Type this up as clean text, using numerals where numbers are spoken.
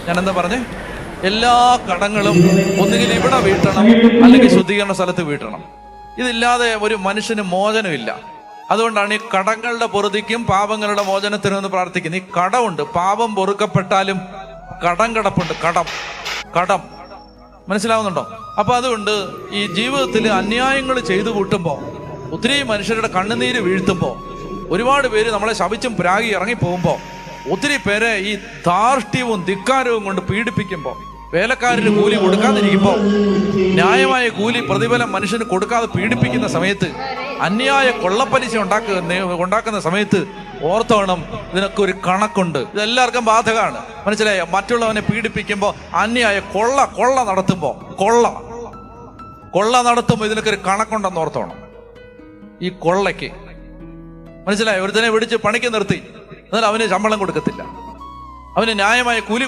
ഞാനെന്താ പറഞ്ഞേ? എല്ലാ കടങ്ങളും ഒന്നുകിൽ ഇവിടെ വീട്ടണം, അല്ലെങ്കിൽ ശുദ്ധീകരണ സ്ഥലത്ത് വീട്ടണം. ഇതില്ലാതെ ഒരു മനുഷ്യന് മോചനമില്ല. അതുകൊണ്ടാണ് ഈ കടങ്ങളുടെ പൊറുതിക്കും പാപങ്ങളുടെ മോചനത്തിനും എന്ന് പ്രാർത്ഥിക്കുന്നത്. ഈ കടമുണ്ട്, പാപം പൊറുക്കപ്പെട്ടാലും കടം കിടപ്പുണ്ട്. കടം മനസ്സിലാവുന്നുണ്ടോ? അപ്പൊ അതുകൊണ്ട് ഈ ജീവിതത്തിൽ അന്യായങ്ങൾ ചെയ്തു കൂട്ടുമ്പോ, ഒത്തിരി മനുഷ്യരുടെ കണ്ണുനീര് വീഴ്ത്തുമ്പോ, ഒരുപാട് പേര് നമ്മളെ ശപിച്ചും പ്രാഗി ഇറങ്ങിപ്പോകുമ്പോ, ഒത്തിരി പേരെ ഈ ധാർഷ്ട്യവും ധിക്കാരവും കൊണ്ട് പീഡിപ്പിക്കുമ്പോ, വേലക്കാരന് കൂലി കൊടുക്കാതിരിക്കുമ്പോ, ന്യായമായ കൂലി പ്രതിഫലം മനുഷ്യന് കൊടുക്കാതെ പീഡിപ്പിക്കുന്ന സമയത്ത്, അന്യായ കൊള്ളപ്പലിശ ഉണ്ടാക്കുന്ന സമയത്ത് ഓർത്തോണം, ഇതിനൊക്കെ ഒരു കണക്കുണ്ട്. ഇതെല്ലാവർക്കും ബാധകമാണ്. മനസ്സിലായോ? മറ്റുള്ളവനെ പീഡിപ്പിക്കുമ്പോ, അന്യായ കൊള്ള നടത്തുമ്പോ, കൊള്ള നടത്തുമ്പോ ഇതിനൊക്കെ ഒരു കണക്കുണ്ടെന്ന് ഓർത്തോണം. ഈ കൊള്ളയ്ക്ക് മനസ്സിലായോ? ഒരുത്തനെ പിടിച്ച് പണിക്ക് നിർത്തി, എന്നാൽ അവന് ശമ്പളം കൊടുക്കത്തില്ല, അവന് ന്യായമായ കൂലി